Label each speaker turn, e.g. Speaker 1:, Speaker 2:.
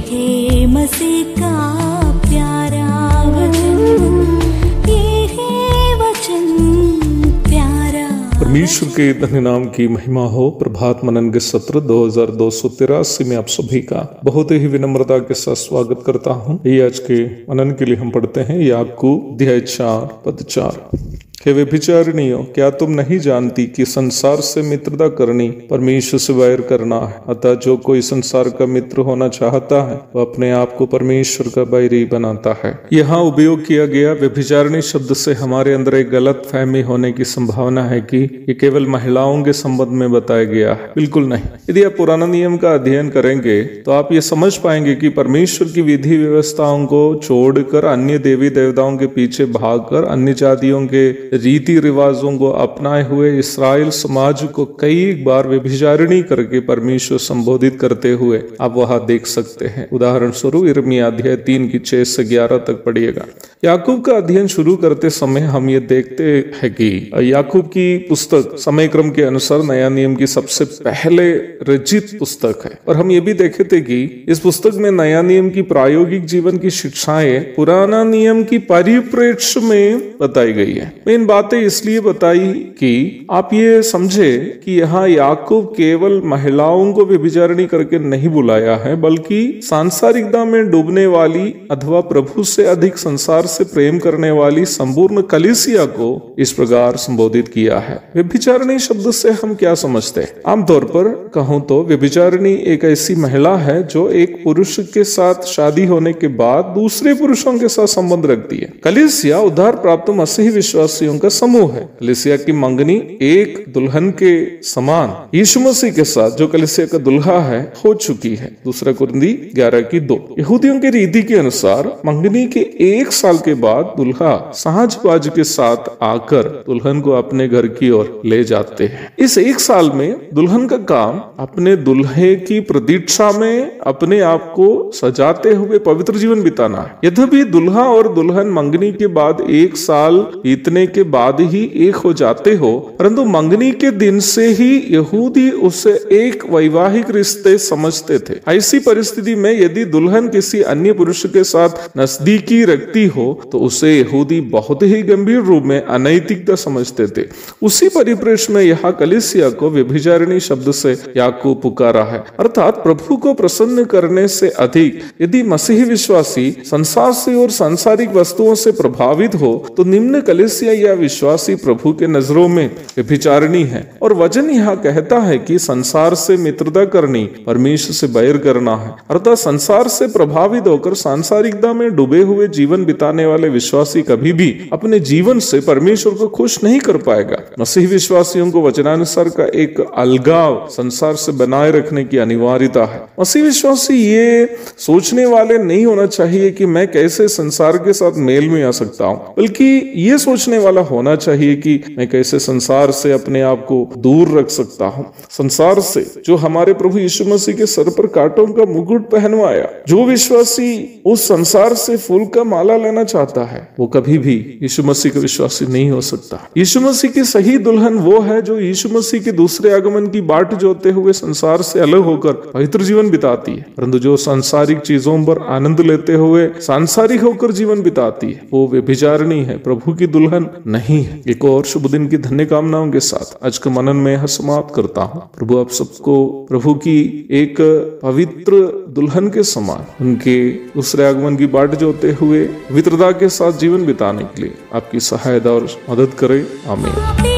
Speaker 1: है मसीह का प्यारा वचन, ये है वचन प्यारा।
Speaker 2: परमेश्वर के धन्य नाम की महिमा हो। प्रभात मनन के सत्र 2283 में आप सभी का बहुत ही विनम्रता के साथ स्वागत करता हूँ। ये आज के मनन के लिए हम पढ़ते हैं याकूब अध्याय 4 पद 4। हे व्यभिचारिणियों, क्या तुम नहीं जानती कि संसार से मित्रता करनी परमेश्वर से वैर करना है? अतः जो कोई संसार का मित्र होना चाहता है वह अपने आप को परमेश्वर का बैरी बनाता है। यहाँ उपयोग किया गया व्यभिचारिणी शब्द से हमारे अंदर एक गलत फहमी होने की संभावना है कि ये केवल महिलाओं के संबंध में बताया गया है। बिल्कुल नहीं। यदि आप पुराना नियम का अध्ययन करेंगे तो आप ये समझ पाएंगे कि परमेश्वर की विधि व्यवस्थाओं को छोड़कर अन्य देवी देवताओं के पीछे भागकर अन्य जातियों के रीति रिवाजों को अपनाए हुए इस्राएल समाज को कई बार व्यभिचारिणी करके परमेश्वर संबोधित करते हुए आप वहां देख सकते हैं। उदाहरण स्वरूप यिर्मयाह अध्याय 3 की 6 से 11 तक पढ़िएगा। याकूब का अध्ययन शुरू करते समय हम ये देखते हैं कि याकूब की पुस्तक समय क्रम के अनुसार नया नियम की सबसे पहले रचित पुस्तक है, और हम ये भी देखे थे कि इस पुस्तक में नया नियम की प्रायोगिक जीवन की शिक्षाएं पुराना नियम की परिप्रेक्ष्य में बताई गई है। मैं इन बातें इसलिए बताई कि आप ये समझे कि यहाँ याकूब केवल महिलाओं को व्यभिचारिणी करके नहीं बुलाया है, बल्कि सांसारिकता में डूबने वाली अथवा प्रभु से अधिक संसार से प्रेम करने वाली संपूर्ण कलीसिया को इस प्रकार संबोधित किया है। व्यभिचारिणी शब्द से हम क्या समझते हैं? आमतौर पर कहूं तो व्यभिचारिणी एक ऐसी महिला है जो एक पुरुष के साथ शादी होने के बाद दूसरे पुरुषों के साथ संबंध रखती है। कलीसिया उद्धार प्राप्त मसीही विश्वासियों का समूह है। कलीसिया की मंगनी एक दुल्हन के समान यीशु मसीह के साथ, जो कलीसिया का दुल्हा है, हो चुकी है। 2 कुरिन्थी 11:2। यहूदियों की रीति के अनुसार मंगनी के 1 साल के बाद दुल्हा साजबाज के साथ आकर दुल्हन को अपने घर की ओर ले जाते हैं। इस 1 साल में दुल्हन का काम अपने दुल्हे की प्रतीक्षा में अपने आप को सजाते हुए पवित्र जीवन बिताना है। यद्यपि दुल्हा और दुल्हन मंगनी के बाद 1 साल बीतने के बाद ही एक हो जाते हो, परंतु मंगनी के दिन से ही यहूदी उसे एक वैवाहिक रिश्ते समझते थे। ऐसी परिस्थिति में यदि दुल्हन किसी अन्य पुरुष के साथ नजदीकी रखती हो तो उसे यहूदी बहुत ही गंभीर रूप में अनैतिकता समझते थे। उसी परिप्रेक्ष्य में यहाँ कलीसिया को व्यभिचारिणी शब्द से याकूब पुकारा है, अर्थात प्रभु को प्रसन्न करने से अधिक यदि मसीही विश्वासी संसार से और सांसारिक वस्तुओं से प्रभावित हो तो निम्न कलीसिया या विश्वासी प्रभु के नजरों में व्यभिचारिणी है। और वचन यहाँ कहता है कि संसार से मित्रता करनी परमेश्वर से बैर करना है, अर्थात संसार से प्रभावित होकर सांसारिकता में डूबे हुए जीवन बिताने वाले विश्वासी कभी भी अपने जीवन से परमेश्वर को खुश नहीं कर पाएगा। मसीही विश्वासियों को वचनानुसार का एक अलगाव संसार से बनाए रखने की अनिवार्यता है। मसीही विश्वासी ये सोचने वाले नहीं होना चाहिए कि मैं कैसे संसार के साथ मेल में आ सकता हूँ, बल्कि ये सोचने वाला होना चाहिए कि मैं कैसे संसार से अपने आप को दूर रख सकता हूँ। संसार से जो हमारे प्रभु यीशु मसीह के सर पर कांटों का मुकुट पहनवाया, जो विश्वासी उस संसार से फूल का माला लेना चाहता है वो कभी भी यीशु मसीह का विश्वासी नहीं हो सकता। यीशु मसीह की सही दुल्हन वो है जो यीशु मसीह के दूसरे आगमन की बाट जोते हुए संसार से अलग होकर पवित्र जीवन बिताती है, परंतु जो सांसारिक चीजों पर आनंद लेते हुए सांसारिक होकर जीवन बिताती है वो व्यभिचारिणी है, प्रभु की दुल्हन नहीं है। एक और शुभ दिन की धन्य कामनाओं के साथ आज के मनन में समाप्त करता हूँ। प्रभु आप सबको प्रभु की एक पवित्र दुल्हन के समान उनके दूसरे आगमन की बाट जोते हुए पवित्रता के साथ जीवन बिताने के लिए आपकी सहायता और मदद करे। आमीन।